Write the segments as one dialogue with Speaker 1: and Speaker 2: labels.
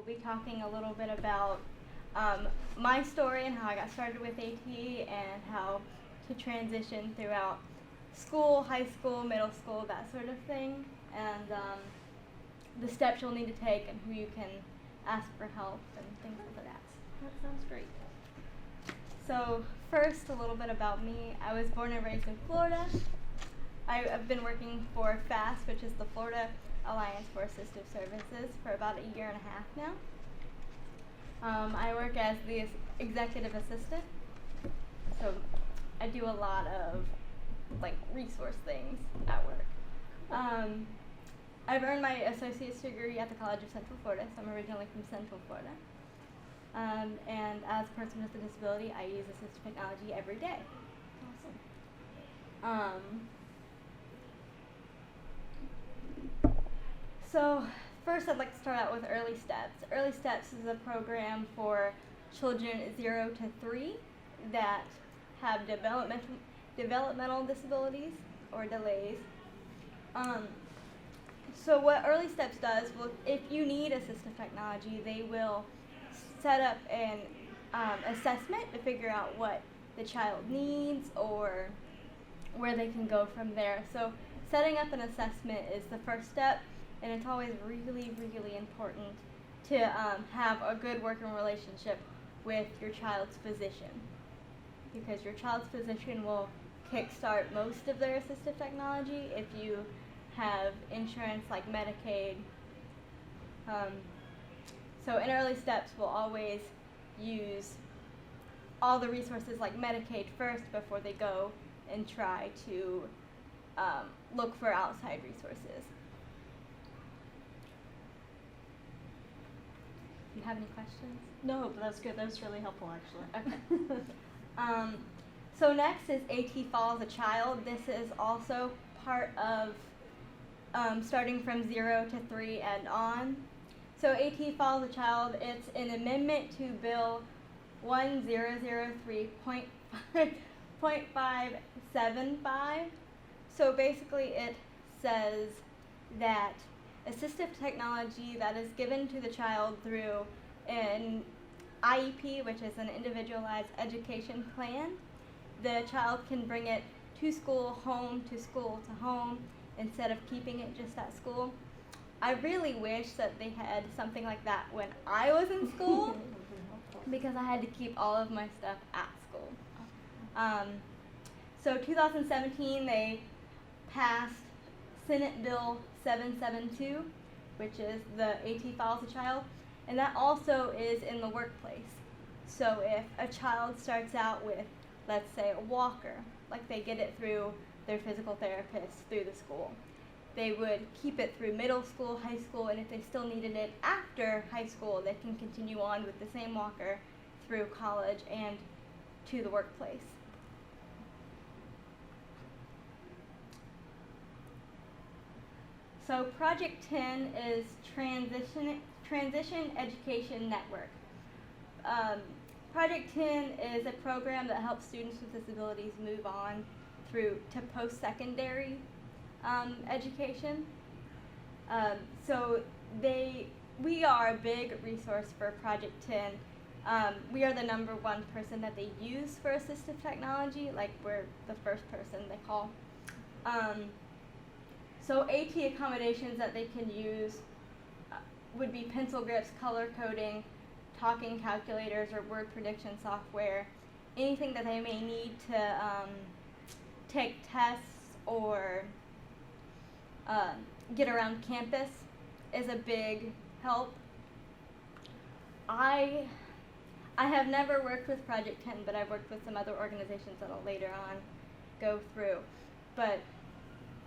Speaker 1: be talking a little bit about my story and how I got started with AT and how to transition throughout school, high school, middle school, that sort of thing, and the steps you'll need to take and who you can ask for help and things like that.
Speaker 2: That sounds great.
Speaker 1: So first, a little bit about me. I was born and raised in Florida. I've been working for FAST, which is the Florida Alliance for Assistive Services, for about a year and a half now. I work as the executive assistant, so I do a lot of resource things at work. I've earned my associate's degree at the College of Central Florida, so I'm originally from Central Florida. And as a person with a disability, I use assistive technology every day.
Speaker 2: Awesome.
Speaker 1: So first I'd like to start out with Early Steps. Early Steps is a program for children 0 to 3 that have developmental disabilities or delays. So what Early Steps does, if you need assistive technology, they will set up an assessment to figure out what the child needs or where they can go from there. So setting up an assessment is the first step, and it's always really, really important to have a good working relationship with your child's physician, because your child's physician will kickstart most of their assistive technology if you have insurance like Medicaid. So in Early Steps, we'll always use all the resources like Medicaid first before they go and try to look for outside resources. Do you have any questions?
Speaker 2: No, but that's good. That was really helpful, actually.
Speaker 1: Okay. So next is AT Follows a Child. This is also part of starting from 0 to 3 and on. So AT Follows a Child, it's an amendment to Bill 1003.575. So basically it says that assistive technology that is given to the child through an IEP, which is an individualized education plan, the child can bring it to school, home, to school, to home, instead of keeping it just at school. I really wish that they had something like that when I was in school, because I had to keep all of my stuff at school. So 2017, they passed Senate Bill 772, which is the AT Follows a Child, and that also is in the workplace. So if a child starts out with, let's say, a walker, like they get it through their physical therapist through the school, they would keep it through middle school, high school, and if they still needed it after high school, they can continue on with the same walker through college and to the workplace. So Project 10 is Transition Education Network. Project 10 is a program that helps students with disabilities move on through to post-secondary education. So we are a big resource for Project 10. We are the #1 person that they use for assistive technology, like we're the first person they call. So AT accommodations that they can use would be pencil grips, color coding, talking calculators, or word prediction software, anything that they may need to take tests or get around campus is a big help. I have never worked with Project 10, but I've worked with some other organizations that I'll later on go through. But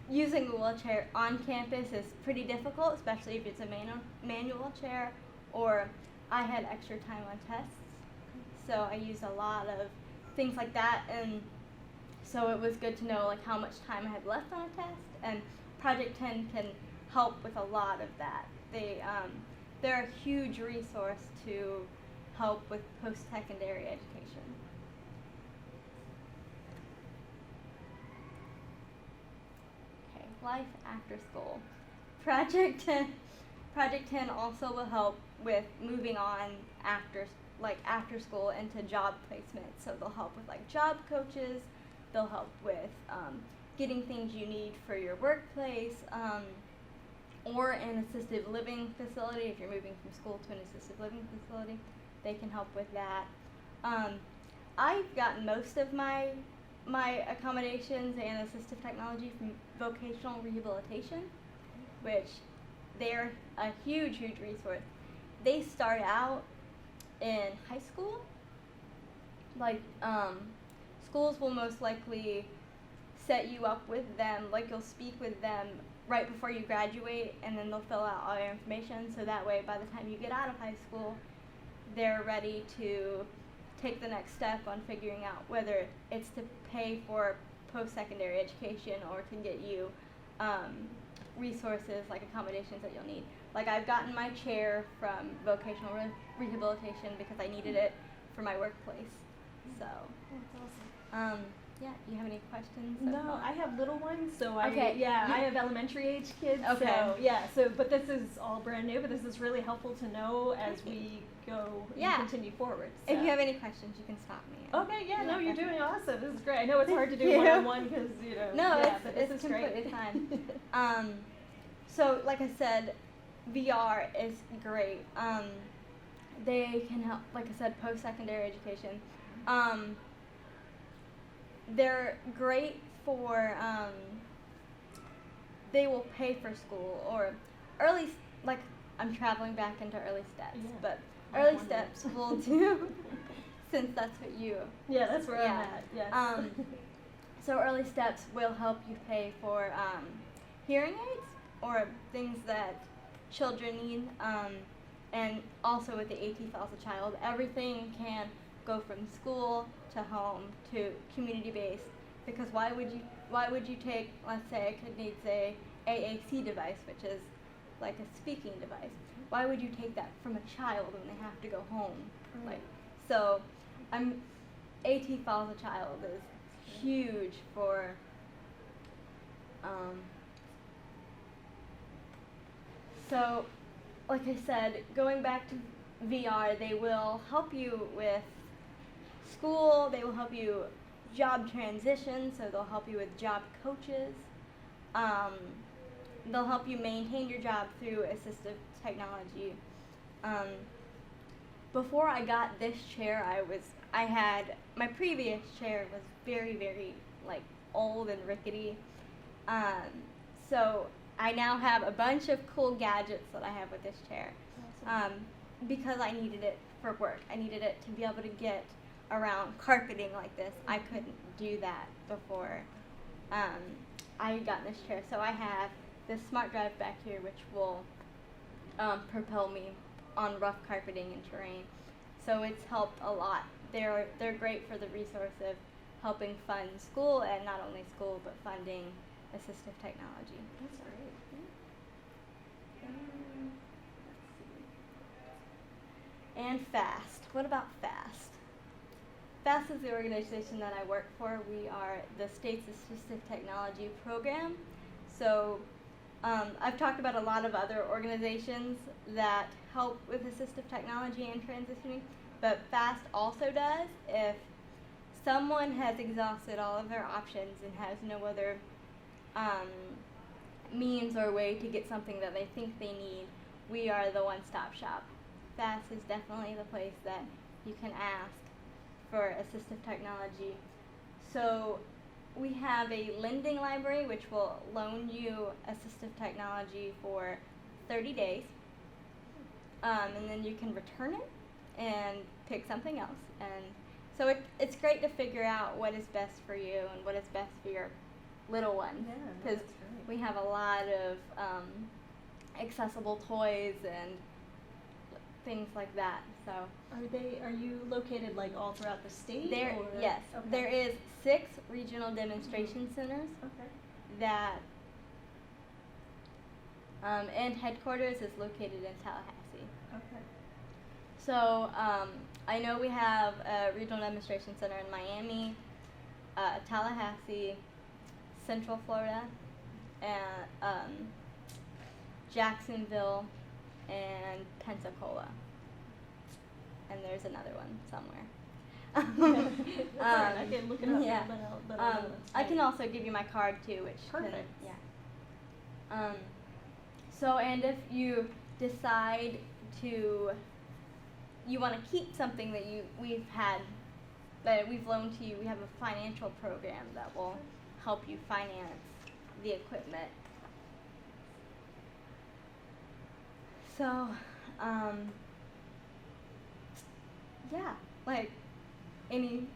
Speaker 1: using a wheelchair on campus is pretty difficult, especially if it's a manual chair, or I had extra time on tests. So I used a lot of things like that, and so it was good to know how much time I had left on a test, and Project 10 can help with a lot of that. They're a huge resource to help with post-secondary education. Life after school. Project 10 also will help with moving on after school into job placement. So they'll help with like job coaches. They'll help with getting things you need for your workplace, or an assisted living facility. If you're moving from school to an assisted living facility, they can help with that. I've gotten most of my accommodations and assistive technology from vocational rehabilitation, which they're a huge resource. They start out in high school. Like, schools will most likely set you up with them, like you'll speak with them right before you graduate, and then they'll fill out all your information, so that way by the time you get out of high school, they're ready to take the next step on figuring out whether it's to pay for post-secondary education or to get you resources like accommodations that you'll need. Like, I've gotten my chair from vocational rehabilitation because I needed it for my workplace. So,
Speaker 2: That's awesome.
Speaker 1: yeah, do you have any questions? so
Speaker 2: No,
Speaker 1: far?
Speaker 2: I have little ones, so
Speaker 1: Okay.
Speaker 2: I have elementary age kids.
Speaker 1: Okay.
Speaker 2: But this is all brand new, but this is really helpful to know as we go
Speaker 1: Yeah.
Speaker 2: and continue forward.
Speaker 1: If
Speaker 2: so.
Speaker 1: you have any questions, you can stop me.
Speaker 2: Okay, no, you're
Speaker 1: definitely.
Speaker 2: doing awesome. This is great. I know it's hard to do
Speaker 1: Thank you.
Speaker 2: one-on-one because,
Speaker 1: No,
Speaker 2: but this
Speaker 1: it's
Speaker 2: is great.
Speaker 1: completely fine. So like I said, VR is great. They can help, like I said, post-secondary education. They're great for, they will pay for school or like I'm traveling back into early steps,
Speaker 2: Yeah.
Speaker 1: but
Speaker 2: I
Speaker 1: early
Speaker 2: wondered.
Speaker 1: steps will do, since that's what you,
Speaker 2: Yeah, that's where
Speaker 1: Yeah.
Speaker 2: I'm at. Yes.
Speaker 1: so early steps will help you pay for hearing aids or things that children need, and also with the AT Files a Child, everything can go from school to home to community-based, because why would you take, let's say a kid needs a AAC device, which is like a speaking device. Why would you take that from a child when they have to go home?
Speaker 2: Right.
Speaker 1: Like, so AT Files a Child is huge for so like I said, going back to VR, they will help you with school, they will help you job transition, so they'll help you with job coaches. They'll help you maintain your job through assistive technology. Before I got this chair, I had my previous chair was very, very like old and rickety. So I now have a bunch of cool gadgets that I have with this chair.
Speaker 2: Awesome.
Speaker 1: Because I needed it for work. I needed it to be able to get around carpeting like this. I couldn't do that before I got in this chair. So I have this smart drive back here, which will propel me on rough carpeting and terrain. So it's helped a lot. They're great for the resource of helping fund school, and not only school, but funding assistive technology.
Speaker 2: That's great.
Speaker 1: And FAST. What about FAST? FAST is the organization that I work for. We are the state's Assistive Technology program. So I've talked about a lot of other organizations that help with assistive technology and transitioning, but FAST also does. If someone has exhausted all of their options and has no other means or way to get something that they think they need, we are the one-stop shop. FAST is definitely the place that you can ask for assistive technology. So we have a lending library which will loan you assistive technology for 30 days, and then you can return it and pick something else. And so it's great to figure out what is best for you and what is best for your little one,
Speaker 2: Yeah, no,
Speaker 1: because
Speaker 2: that's great.
Speaker 1: we have a lot of accessible toys and things like that. So
Speaker 2: Are you located like all throughout the state?
Speaker 1: there,
Speaker 2: or?
Speaker 1: yes,
Speaker 2: Okay.
Speaker 1: there is 6 regional demonstration centers
Speaker 2: Okay.
Speaker 1: that, and headquarters is located in Tallahassee.
Speaker 2: Okay.
Speaker 1: So I know we have a regional demonstration center in Miami, Tallahassee, Central Florida, and Jacksonville, and Pensacola. And there's another one somewhere.
Speaker 2: That's all right. I can look it up.
Speaker 1: Yeah.
Speaker 2: But I'll know it's
Speaker 1: I can
Speaker 2: right.
Speaker 1: also give you my card too, which
Speaker 2: Perfect.
Speaker 1: can, yeah. So, and if you decide to, you want to keep something that we've loaned to you, we have a financial program that will help you finance the equipment. So, yeah, like, any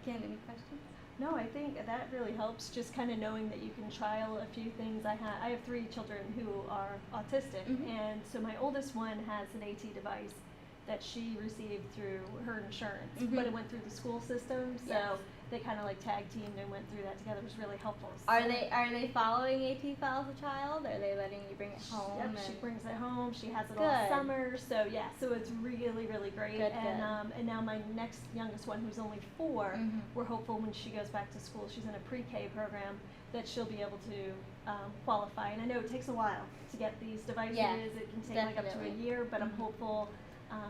Speaker 1: questions?
Speaker 2: No, I think that really helps, just kind of knowing that you can trial a few things. I have 3 children who are autistic,
Speaker 1: Mhm.
Speaker 2: and so my oldest one has an AT device that she received through her insurance, but
Speaker 1: Mhm.
Speaker 2: it went through the school system, so
Speaker 1: Yes.
Speaker 2: they kind of like tag teamed and went through that together. It was really helpful.
Speaker 1: Are
Speaker 2: So-
Speaker 1: they following AT file as a child? Are they letting you bring it home?
Speaker 2: Yep,
Speaker 1: and
Speaker 2: she brings it home. She has it all
Speaker 1: Good.
Speaker 2: summer. So yeah, so it's really, really great.
Speaker 1: Good,
Speaker 2: And now my next youngest one, who's only 4,
Speaker 1: Mhm.
Speaker 2: we're hopeful when she goes back to school, she's in a pre-K program, that she'll be able to qualify. And I know it takes a while to get these devices.
Speaker 1: Yeah,
Speaker 2: It can take like up to a
Speaker 1: definitely.
Speaker 2: year, but I'm
Speaker 1: Mhm.
Speaker 2: hopeful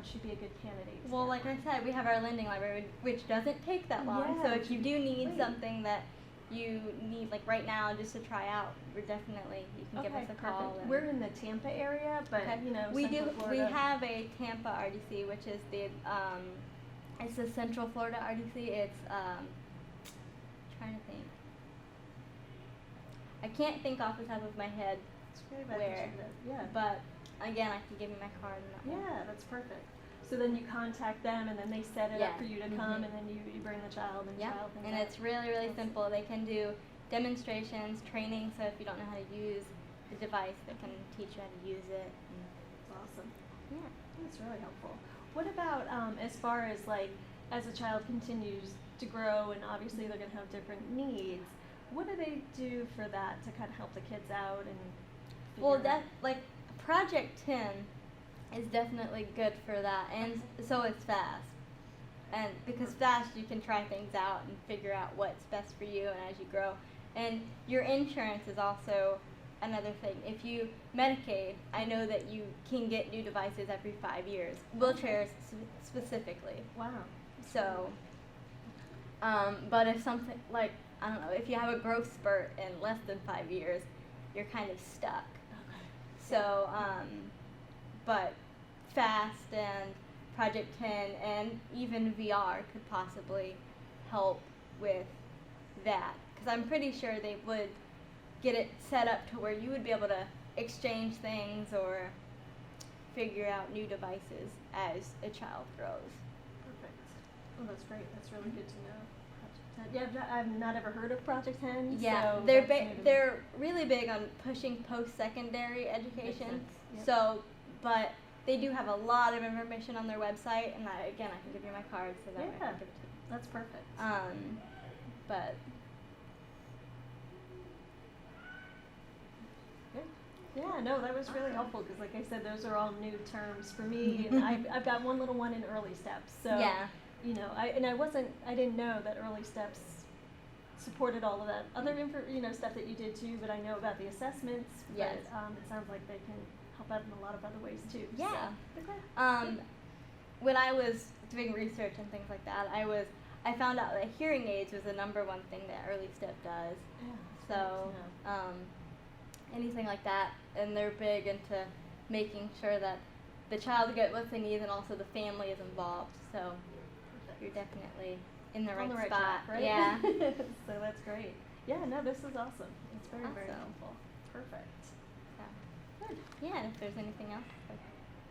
Speaker 2: she'd be a good candidate. to
Speaker 1: Well,
Speaker 2: get
Speaker 1: like I
Speaker 2: one.
Speaker 1: said, we have our lending library, which doesn't take that long. So
Speaker 2: Yeah,
Speaker 1: if you do need
Speaker 2: great.
Speaker 1: something that you need, like right now, just to try out, you can give us a call.
Speaker 2: Perfect.
Speaker 1: and-
Speaker 2: We're in the Tampa area, but
Speaker 1: Okay.
Speaker 2: you know,
Speaker 1: we
Speaker 2: Central
Speaker 1: do.
Speaker 2: Florida.
Speaker 1: We have a Tampa RDC, which is it's the Central Florida RDC. It's trying to think. I can't think off the top of my head,
Speaker 2: It's very bad
Speaker 1: where,
Speaker 2: that you did. Yeah.
Speaker 1: but again, I can give you my card and that one.
Speaker 2: Yeah, that's perfect. So then you contact them, and then they set it
Speaker 1: Yeah.
Speaker 2: up for you to come,
Speaker 1: Mhm.
Speaker 2: and then you bring the child and
Speaker 1: Yeah,
Speaker 2: trial things
Speaker 1: and
Speaker 2: out.
Speaker 1: it's really, really
Speaker 2: Awesome.
Speaker 1: simple. They can do demonstrations, training, so if you don't know how to use the device, they can teach you how to use it.
Speaker 2: It's awesome.
Speaker 1: Yeah.
Speaker 2: That's really helpful. What about as far as like as a child continues to grow, and obviously they're going to have different needs? What do they do for that to kind of help the kids out and?
Speaker 1: Well,
Speaker 2: figure out-
Speaker 1: like Project 10 is definitely good for that, and so is FAST. And because FAST, you can try things out and figure out what's best for you, and as you grow. And your insurance is also another thing. If you Medicaid, I know that you can get new devices every 5 years, wheelchairs specifically.
Speaker 2: Wow.
Speaker 1: So, but if something like, I don't know, if you have a growth spurt in less than 5 years, you're kind of stuck.
Speaker 2: Okay.
Speaker 1: So, but FAST and Project 10 and even VR could possibly help with that. Because I'm pretty sure they would get it set up to where you would be able to exchange things or figure out new devices as a child grows.
Speaker 2: Perfect. Oh, that's great. That's really good to know. Project 10. Yeah, I've not ever heard of Project 10.
Speaker 1: Yeah,
Speaker 2: so
Speaker 1: they're
Speaker 2: that's new to me.
Speaker 1: they're really big on pushing post-secondary education.
Speaker 2: sense, yep.
Speaker 1: So, but they do have a lot of information on their website, and I can give you my card so that way I
Speaker 2: Yeah.
Speaker 1: can give it to you.
Speaker 2: That's perfect.
Speaker 1: But
Speaker 2: Good. Yeah, no, that was really helpful because, like I said, those are all new terms for me, and I've got one little one in early steps. So,
Speaker 1: yeah,
Speaker 2: you know, I didn't know that early steps supported all of that other stuff that you did too. But I know about the assessments.
Speaker 1: Yes.
Speaker 2: But it sounds like they can help out in a lot of other ways too.
Speaker 1: yeah.
Speaker 2: So, okay.
Speaker 1: When I was doing research and things like that, I found out that hearing aids was the number one thing that Early Step does.
Speaker 2: Yeah, that's
Speaker 1: So,
Speaker 2: great to know.
Speaker 1: anything like that, and they're big into making sure that the child gets what they need, and also the family is involved. So,
Speaker 2: Perfect.
Speaker 1: you're definitely in the
Speaker 2: On
Speaker 1: right
Speaker 2: the right
Speaker 1: spot.
Speaker 2: track, right?
Speaker 1: Yeah.
Speaker 2: So that's great. Yeah, no, this is awesome. It's very, very
Speaker 1: Awesome.
Speaker 2: helpful. Perfect.
Speaker 1: So,
Speaker 2: Good.
Speaker 1: yeah, and if there's anything else.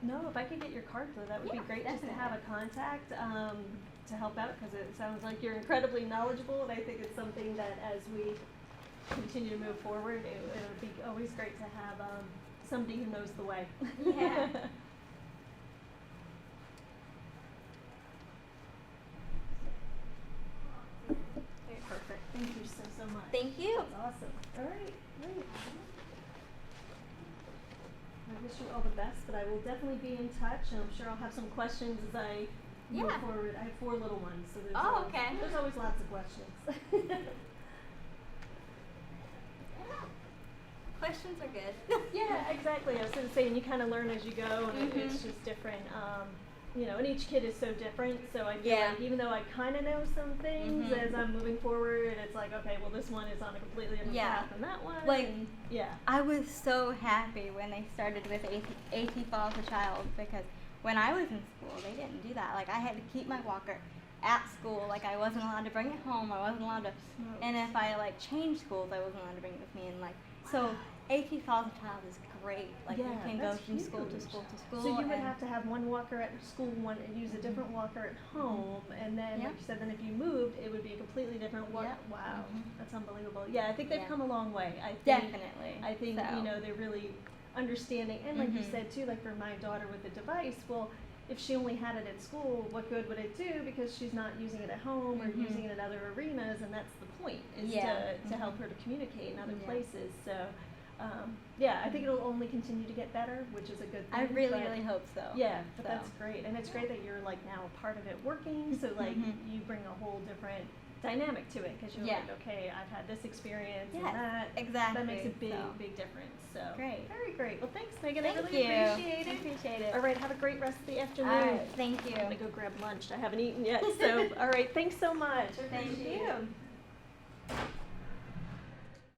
Speaker 2: No, if I could get your card though, that would be
Speaker 1: Yeah,
Speaker 2: great just to have a contact to help out because it sounds like you're incredibly knowledgeable, and I think it's something that as we continue to move forward, it would be always great to have somebody who knows the way.
Speaker 1: Yeah.
Speaker 2: Okay, perfect. Thank you so much.
Speaker 1: Thank you.
Speaker 2: That's awesome. All right, great. I wish you all the best, but I will definitely be in touch, and I'm sure I'll have some questions as I move
Speaker 1: Yeah.
Speaker 2: forward. I have 4 little ones, so there's
Speaker 1: Oh,
Speaker 2: always,
Speaker 1: okay.
Speaker 2: there's always lots of questions.
Speaker 1: questions are good.
Speaker 2: Yeah, exactly. I was going to say, and you kind of learn as you go, and it's just different. You know, and each kid is so different. So I feel like even though I kind of know some things as I'm moving forward, it's like, okay, well, this one is on a completely different path than that one.
Speaker 1: Like,
Speaker 2: and,
Speaker 1: I was so happy when they started with AT Fall as a child, because when I was in school, they didn't do that. Like, I had to keep my walker at school. Like, I wasn't allowed to bring it home. I wasn't allowed to, and if I like changed schools, I wasn't allowed to bring it with me. And like, so AT Fall as a child is great. Like, you can go from school to school to school.
Speaker 2: So you would have to have one walker at school, one and use a different walker at home, and then like you said, then if you moved, it would be a completely different walker. Wow, that's unbelievable. Yeah, I think they've come a long way. I think,
Speaker 1: definitely.
Speaker 2: I think you know, they're really understanding, and like you said too, like for my daughter with the device, well, if she only had it at school, what good would it do? Because she's not using it at home or using it in other arenas, and that's the point, is to help her to communicate in other places. So, yeah, I think it'll only continue to get better, which is a good thing.
Speaker 1: I really hope so.
Speaker 2: Yeah, but that's great. And it's great that you're like now a part of it working, so like you bring a whole different dynamic to it, because you're like, okay, I've had this experience and that.
Speaker 1: Exactly.
Speaker 2: That makes a big difference. So
Speaker 1: great.
Speaker 2: Very great. Well, thanks, Megan.
Speaker 1: Thank
Speaker 2: I really appreciate it.
Speaker 1: I appreciate it.
Speaker 2: All right, have a great rest of the afternoon.
Speaker 1: All right, thank you.
Speaker 2: I'm gonna go grab lunch. I haven't eaten yet. So, all right, thanks so much. I
Speaker 1: Thank
Speaker 2: appreciate
Speaker 1: you.
Speaker 2: it.